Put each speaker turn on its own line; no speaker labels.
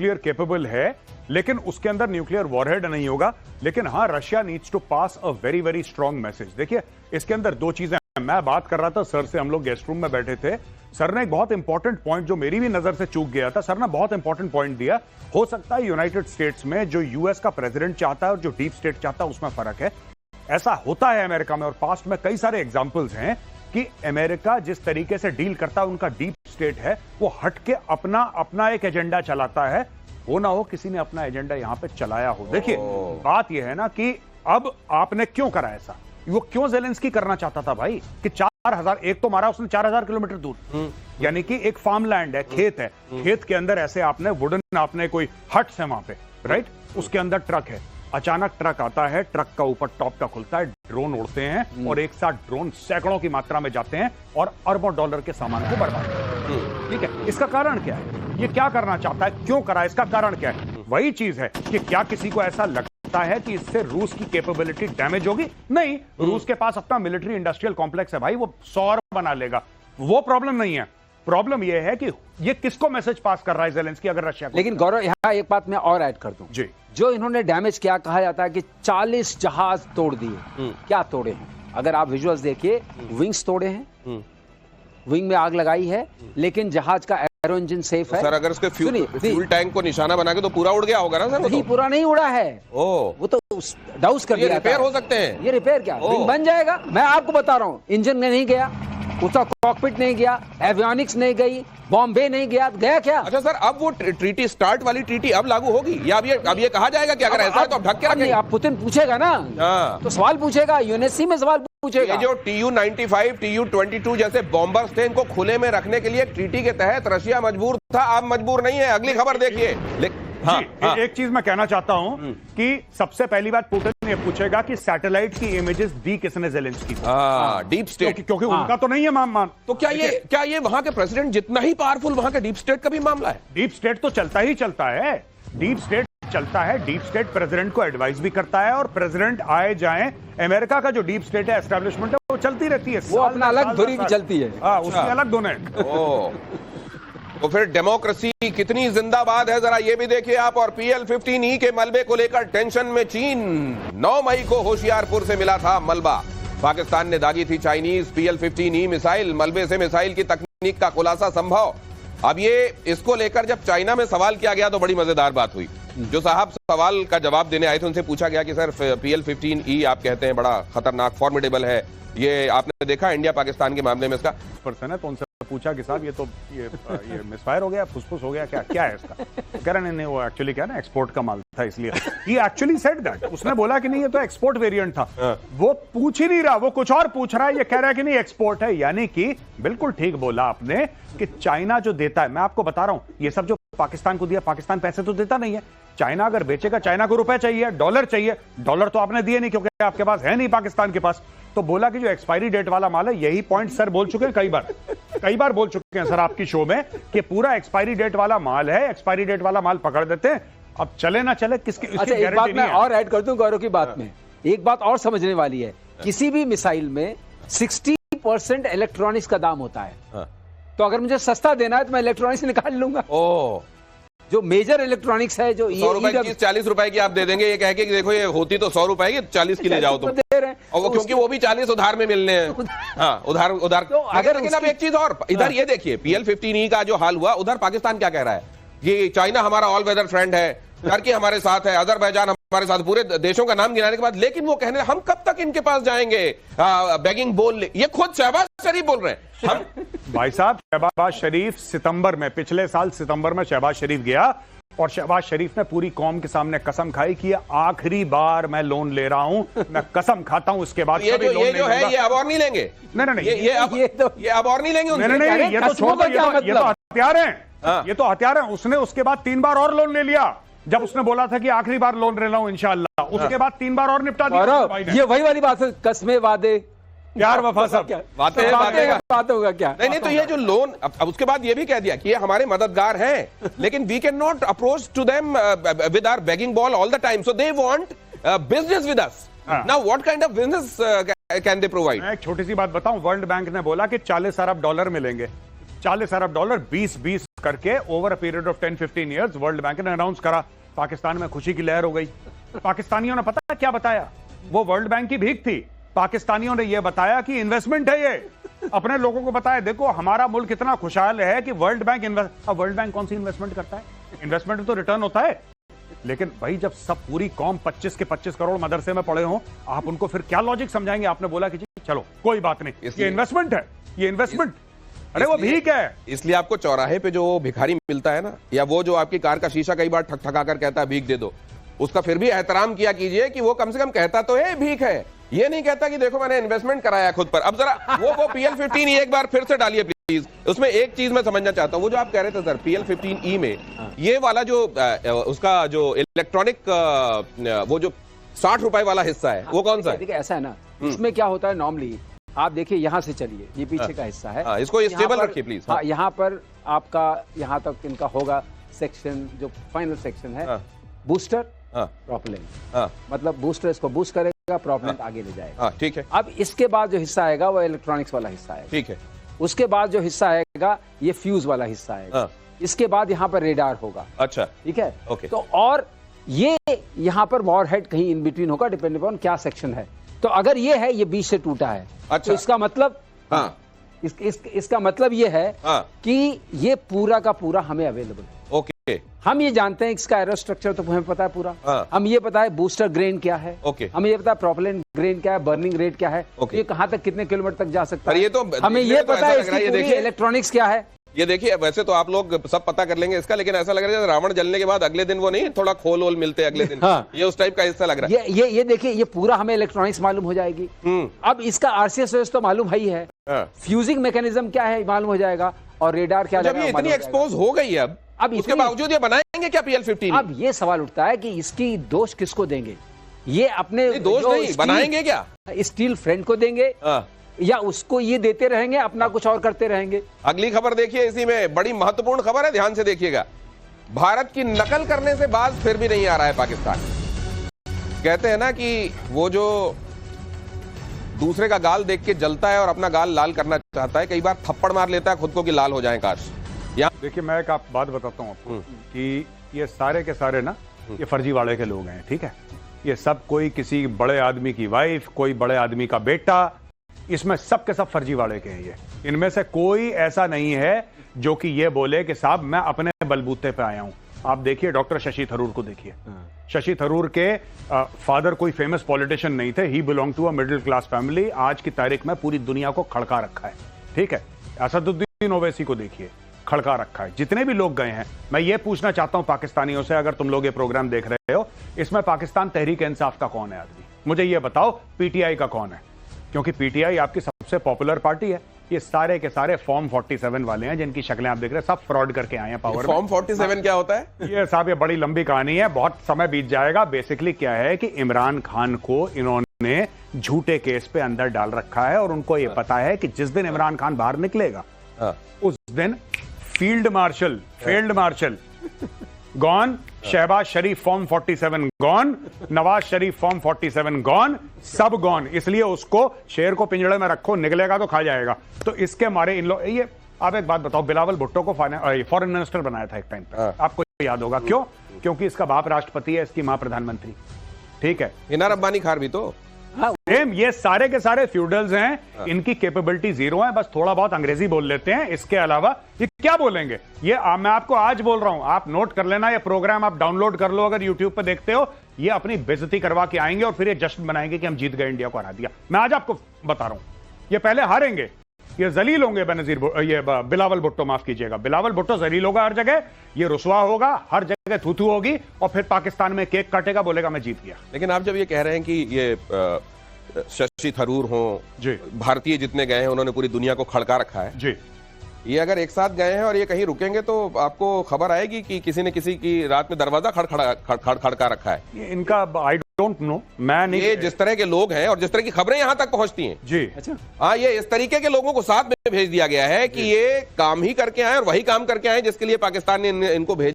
Nuclear capable है, लेकिन उसके अंदर न्यूक्लियर वॉरहेड नहीं होगा। लेकिन हाँ, Russia needs to pass a very very strong message. देखिए, इसके अंदर दो चीजें हैं। मैं बात कर रहा था सर से, हम लोग गेस्ट रूम में बैठे थे, सर ने एक बहुत इंपॉर्टेंट पॉइंट जो मेरी भी नजर से चूक गया था, सर ने बहुत इंपॉर्टेंट पॉइंट दिया। हो सकता है यूनाइटेड स्टेट्स में जो यूएस का प्रेसिडेंट चाहता है और जो डीप स्टेट चाहता है उसमें फर्क है। ऐसा होता है अमेरिका में, और पास्ट में कई सारे एग्जाम्पल्स हैं कि अमेरिका जिस तरीके से डील करता है, उनका डीप स्टेट है, वो हट के अपना एक एजेंडा चलाता है। हो ना हो किसी ने अपना एजेंडा यहां पे चलाया हो। देखिए, बात यह है ना कि अब आपने क्यों करा ऐसा, वो क्यों ज़ेलेंस्की करना चाहता था भाई कि 4000, एक तो मारा उसने 4000 किलोमीटर दूर, यानी कि एक फार्म लैंड है, खेत है, खेत के अंदर ऐसे आपने वुडन, आपने कोई हट्स है वहां पे, राइट, उसके अंदर ट्रक है, अचानक ट्रक आता है, ट्रक का ऊपर टॉप का खुलता है, ड्रोन उड़ते हैं और एक साथ ड्रोन सैकड़ों की मात्रा में जाते हैं और अरबों डॉलर के सामान को बर्बाद करते हैं। ठीक है, इसका कारण क्या है, ये क्या करना चाहता है, क्यों करा, इसका कारण क्या है? वही चीज है कि क्या किसी को ऐसा लगता है कि इससे रूस की कैपेबिलिटी डैमेज होगी? नहीं, रूस के पास अपना मिलिट्री इंडस्ट्रियल कॉम्प्लेक्स है भाई, वो 100 बना लेगा, वो प्रॉब्लम नहीं है। प्रॉब्लम यह है कि ये किसको मैसेज पास कर रहा है ज़ेलेंस्की, अगर रशिया को।
लेकिन गौरव, यहां एक बात मैं और ऐड कर दूं
जी,
जो इन्होंने डैमेज किया, कहा जाता है कि 40 जहाज तोड़ दिए। क्या तोड़े हैं? अगर आप विजुअल्स देखिए, विंग्स तोड़े हैं, विंग में आग लगाई है, लेकिन जहाज का एरो इंजन सेफ है।
सर, अगर उसके फ्यूल टैंक को निशाना बना के तो पूरा उड़ गया होगा ना सर?
नहीं, पूरा नहीं उड़ा है, वो तो डाउस कर दिया।
रिपेयर हो सकते हैं,
ये रिपेयर क्या, विंग बन जाएगा। मैं आपको बता रहा हूँ, इंजन में नहीं गया, उसका कॉकपिट नहीं गया, एवियोनिक्स नहीं गई, बॉम्बे नहीं गया, गया क्या?
अच्छा सर, अब वो ट्रीटी, स्टार्ट वाली ट्रीटी अब लागू होगी या अब ये कहा जाएगा कि अगर ऐसा है तो अब ढक के रखेंगे?
आप पुतिन पूछेगा ना, तो सवाल पूछेगा, यूएनएससी में सवाल पूछेगा।
ये जो TU-95, TU-22 जैसे बॉम्बर्स थे, इनको खुले में रखने के लिए ट्रीटी के तहत रशिया मजबूर था, अब मजबूर नहीं है। अगली खबर देखिए।
एक चीज मैं कहना चाहता हूं कि सबसे पहली बात पुतिन ये पूछेगा कि सैटेलाइट की इमेजेस दी किसने ज़ेलेंस्की को?
डीप स्टेट,
क्योंकि उनका तो नहीं है मान।
तो क्या ये वहां के प्रेसिडेंट जितना ही पावरफुल, वहां के डीप स्टेट का भी मामला है?
डीप स्टेट तो चलता ही चलता है, डीप स्टेट चलता है। डीप स्टेट प्रेसिडेंट को एडवाइस भी करता है, और प्रेसिडेंट आए जाएं, अमेरिका का जो डीप स्टेट है, एस्टेब्लिशमेंट है, वो चलती रहती है।
वो अपना अलग धुरी भी चलती है,
उसकी अलग दोनों।
तो फिर डेमोक्रेसी कितनी जिंदाबाद है, जरा ये भी देखिए आप। और PL-15E के मलबे को लेकर टेंशन में चीन। 9 मई को होशियारपुर से मिला था मलबा, पाकिस्तान ने दागी थी चाइनीज PL-15E मिसाइल, मलबे से मिसाइल की तकनीक का खुलासा संभव। अब ये इसको लेकर जब चाइना में सवाल किया गया तो बड़ी मजेदार बात हुई। जो साहब सवाल का जवाब देने आए थे, उनसे पूछा गया कि सर PL-15E आप कहते हैं बड़ा खतरनाक, फॉर्मिडेबल है, ये आपने देखा इंडिया पाकिस्तान के मामले में इसका पर्सन है, तो उनसे पूछा कि साहब ये मिसफायर हो गया, फुसफुस हो गया, क्या है इसका? कह रहे नहीं, वो एक्चुअली क्या ना, एक्सपोर्ट का माल था, इसलिए ही एक्चुअली सेड दैट। उसने बोला कि नहीं, ये तो एक्सपोर्ट वेरिएंट था। वो पूछ ही नहीं रहा, वो कुछ और पूछ रहा है, ये कह रहा है कि नहीं एक्सपोर्ट है। यानी कि बिल्कुल ठीक बोला आपने कि चाइना जो देता है, मैं आपको बता रहा हूं, ये सब जो पाकिस्तान को दिया, पाकिस्तान पैसे तो देता नहीं है। चाइना अगर बेचेगा, चाइना को रुपए चाहिए, डॉलर चाहिए, डॉलर तो आपने दिए नहीं क्योंकि आपके पास है नहीं, पाकिस्तान के पास। तो बोला कि जो एक्सपायरी डेट वाला माल है, यही पॉइंट सर बोल चुके हैं कई बार बोल चुके हैं सर आपकी शो में कि पूरा एक्सपायरी डेट वाला माल है, एक्सपायरी डेट वाला माल पकड़ देते हैं, अब चले ना चले किसकी
अच्छा, एक बात मैं और ऐड कर दूं गौरव की बात में, एक बात और समझने वाली है, किसी भी मिसाइल में 60% इलेक्ट्रॉनिक्स का दाम होता है। तो अगर मुझे सस्ता देना है तो मैं इलेक्ट्रॉनिक्स निकाल लूंगा। जो मेजर इलेक्ट्रॉनिक्स है, जो
100 रुपए की 40 रुपए की आप दे देंगे, ये कह के कि देखो ये होती तो 100 रुपए की, 40 की ले जाओ तुम, और वो क्योंकि वो भी 40 उधार में मिलने हैं। हाँ, उधार। तो अगर लेकिन अब एक चीज और, इधर ये देखिए PL-15E का जो हाल हुआ, उधर पाकिस्तान क्या कह रहा है, ये चाइना हमारा ऑल वेदर फ्रेंड है, टर्की हमारे साथ है, अजरबैजान हमारे साथ, पूरे देशों का नाम गिनाने के बाद, लेकिन वो कहने हम कब तक इनके पास जाएंगे, बेगिंग बोल, ये खुद शहबाज शरीफ बोल रहे हैं। हम
भाई साहब, शहबाज शरीफ सितंबर में, पिछले साल सितंबर में शहबाज शरीफ गया और शहबाज शरीफ ने पूरी कौम के सामने कसम खाई कि आखिरी बार मैं लोन ले रहा हूं, मैं कसम खाता हूं, इसके बाद
ये जो है ये अब और नहीं लेंगे। नहीं, ये अब और नहीं लेंगे।
नहीं, ये तो छोड़ दो, ये तो हथियार हैं, ये तो हथियार हैं। उसने उसके बाद 3 बार और लोन ले लिया, जब उसने बोला था कि आखिरी बार लोन ले रहा हूं इंशाअल्लाह, उसके बाद 3 बार और निपटा दिया।
ये वही वाली बात है, कसमें वादे
प्यार वफा सब
बात होगा क्या?
नहीं, तो ये जो लोन, अब उसके बाद ये भी कह दिया कि ये हमारे मददगार हैं, लेकिन we can not approach to them with our begging bowl all the time, so they want business with us. Now what kind of business can they provide?
मैं एक छोटी सी बात बताऊं, वर्ल्ड बैंक ने बोला कि $40 अरब मिलेंगे, $40 अरब, 20-20 करके over a period of 10-15 years world bank ने अनाउंस करा। पाकिस्तान में खुशी की लहर हो गई। पाकिस्तानियों ने पता क्या बताया? वो वर्ल्ड बैंक की भीख थी। पाकिस्तानियों ने यह बताया कि इन्वेस्टमेंट है ये। अपने लोगों को बताया देखो हमारा मुल्क इतना खुशहाल है कि वर्ल्ड बैंक अब वर्ल्ड बैंक कौन सी इन्वेस्टमेंट करता है? इन्वेस्टमेंट तो रिटर्न होता है। लेकिन भाई जब सब पूरी कौम 25 के 25 करोड़ मदरसे में पड़े हों, आप उनको फिर क्या लॉजिक समझाएंगे? आपने बोला कि चलो कोई बात नहीं, ये इन्वेस्टमेंट है, ये इन्वेस्टमेंट। अरे वो भीख है।
इसलिए आपको चौराहे पे जो भिखारी मिलता है ना, या वो जो आपकी कार का शीशा कई बार ठक कर कहता है भीख दे दो, उसका फिर भी एहतराम किया कीजिए कि वो कम से कम कहता तो है भीख है, ये नहीं कहता कि देखो मैंने इन्वेस्टमेंट कराया खुद पर। अब जरा वो PL15E एक बार फिर से डालिए प्लीज। उसमें एक चीज मैं समझना चाहता हूं, वो जो आप कह रहे थे सर PL15E में ये वाला जो उसका जो इलेक्ट्रॉनिक वो जो 60 रुपए वाला हिस्सा है वो कौन सा है?
देखिए ऐसा है ना, इसमें क्या होता है नॉर्मली, आप देखिए यहां से चलिए, ये पीछे का हिस्सा है,
इसको स्टेबल रखिए प्लीज।
हाँ, यहाँ पर आपका यहाँ तक इनका होगा सेक्शन, जो फाइनल सेक्शन है बूस्टर प्रोपेलेंट, मतलब बूस्टर इसको बूस्ट करेगा, प्रोपेलेंट आगे ले जाएगा।
ठीक है।
अब इसके बाद जो हिस्सा आएगा वो इलेक्ट्रॉनिक्स वाला हिस्सा है। ठीक
है।
उसके बाद जो हिस्सा आएगा ये फ्यूज वाला हिस्सा आएगा। इसके बाद यहाँ पर रेडार होगा।
अच्छा,
ठीक है।
ओके।
तो और ये यहाँ पर वॉरहेड कहीं इन बिटवीन होगा, डिपेंड अपॉन क्या सेक्शन है। तो अगर ये है, ये बीच से टूटा है,
अच्छा,
तो इसका मतलब इसका मतलब ये है कि ये पूरा का पूरा हमें अवेलेबल है।
ओके।
हम ये जानते हैं इसका एरो स्ट्रक्चर तो हमें पता है पूरा। हम ये पता है बूस्टर ग्रेन क्या है। हमें ये पता है प्रोपेलेंट ग्रेन क्या है, बर्निंग रेट क्या है, ये कहां तक कितने किलोमीटर तक जा सकता है।
ये तो
हमें ये पता है इसकी इलेक्ट्रॉनिक्स क्या है।
ये देखिए, वैसे तो आप लोग सब पता कर लेंगे इसका, लेकिन ऐसा लग रहा है रावण जलने के बाद अगले दिन वो नहीं थोड़ा खोल वोल मिलते अगले दिन। ये उस टाइप का हिस्सा लग रहा है।
ये देखिए, ये पूरा हमें इलेक्ट्रॉनिक्स मालूम हो जाएगी। अब इसका RCS तो मालूम ही है, फ्यूजिंग मैकेनिज्म क्या है मालूम हो जाएगा, और रेडार क्या।
जब ये इतनी एक्सपोज हो गई है अब इसके बावजूद ये बनाएंगे क्या PL15?
अब ये सवाल उठता है कि इसकी दोष किसको देंगे? ये अपने
दोष नहीं, बनाएंगे क्या?
स्टील फ्रेंड को देंगे या उसको ये देते रहेंगे, अपना कुछ और करते रहेंगे?
अगली खबर देखिए, इसी में बड़ी महत्वपूर्ण खबर है, ध्यान से देखिएगा। भारत की नकल करने से बाज फिर भी नहीं आ रहा है पाकिस्तान। कहते हैं ना कि वो जो दूसरे का गाल देख के जलता है और अपना गाल लाल करना चाहता है, कई बार थप्पड़ मार लेता है खुद को कि लाल हो जाए काश।
देखिए मैं एक आप बात बताता हूँ आपको कि ये सारे के सारे ना ये फर्जीवाड़े के लोग हैं। ठीक है, ये सब कोई किसी बड़े आदमी की वाइफ, कोई बड़े आदमी का बेटा, इसमें सब के सब फर्जीवाड़े के हैं। ये इनमें से कोई ऐसा नहीं है जो कि ये बोले कि साहब मैं अपने बलबूते पे आया हूं। आप देखिए डॉक्टर शशि थरूर को देखिए। शशि थरूर के फादर कोई फेमस पॉलिटिशियन नहीं थे, he belong to a middle class family. आज की तारीख में पूरी दुनिया को खड़का रखा है। ठीक है, असदुद्दीन ओवैसी को देखिए, खड़का रखा है। जितने भी लोग गए हैं, मैं ये पूछना चाहता हूं पाकिस्तानियों से, अगर तुम लोग ये प्रोग्राम देख रहे हो, इसमें पाकिस्तान तहरीक इंसाफ का कौन है आदमी? मुझे ये बताओ, PTI का कौन है? क्योंकि PTI आपकी सबसे पॉपुलर पार्टी है। ये सारे के सारे फॉर्म 47 वाले हैं जिनकी शक्लें आप देख रहे हैं, सब फ्रॉड करके आए हैं पावर।
फॉर्म 47 क्या होता है?
ये साहब ये बड़ी लंबी कहानी है, बहुत समय बीत जाएगा। बेसिकली क्या है कि इमरान खान को इन्होंने झूठे केस पे अंदर डाल रखा है, और उनको ये पता है कि जिस दिन इमरान खान बाहर निकलेगा उस दिन फील्ड मार्शल गॉन, शहबाज शरीफ form 47 gone, Nawaz Sharif form 47 gone, सब गॉन। इसलिए उसको शेर को पिंजड़े में रखो, निकलेगा तो खा जाएगा। तो इसके मारे इन लोग ये, आप एक बात बताओ, बिलावल भुट्टो को फॉरेन मिनिस्टर बनाया था एक टाइम पे, आपको याद होगा क्यों? क्योंकि इसका बाप राष्ट्रपति है, इसकी मां प्रधानमंत्री। ठीक है,
इनार अब्बानी खार भी तो
ये सारे के सारे फ्यूडल्स हैं, इनकी कैपेबिलिटी जीरो है, बस थोड़ा बहुत अंग्रेजी बोल लेते हैं, इसके अलावा ये क्या बोलेंगे? ये मैं आपको आज बोल रहा हूं, आप नोट कर लेना, ये प्रोग्राम आप डाउनलोड कर लो अगर यूट्यूब पे देखते हो। ये अपनी बेइज्जती करवा के आएंगे और फिर ये जश्न मनाएंगे कि हम जीत गए, इंडिया को हरा दिया। मैं आज आपको बता रहा हूं, ये पहले हारेंगे, ये जलील होंगे। ये बिलावल भुट्टो, माफ कीजिएगा, बिलावल भुट्टो जलील होगा हर जगह, ये रुसवा होगा हर जगह, थूथू होगी, और फिर पाकिस्तान में केक काटेगा, बोलेगा मैं जीत गया।
लेकिन आप जब ये कह रहे हैं कि ये शशि थरूर हो जी, भारतीय जितने गए हैं उन्होंने पूरी दुनिया को खड़का रखा है जी, ये अगर एक साथ गए हैं और ये कहीं रुकेंगे तो आपको खबर आएगी कि किसी ने किसी की रात में दरवाजा खड़का रखा है।
ये इनका आई डोंट नो, मैं नहीं।
ये जिस तरह के लोग हैं और जिस तरह की खबरें यहां तक पहुंचती हैं
जी,
अच्छा हाँ, ये इस तरीके के लोगों को साथ में भेज दिया गया है कि ये काम ही करके आए और वही काम करके आए जिसके लिए पाकिस्तान ने इनको भेजा।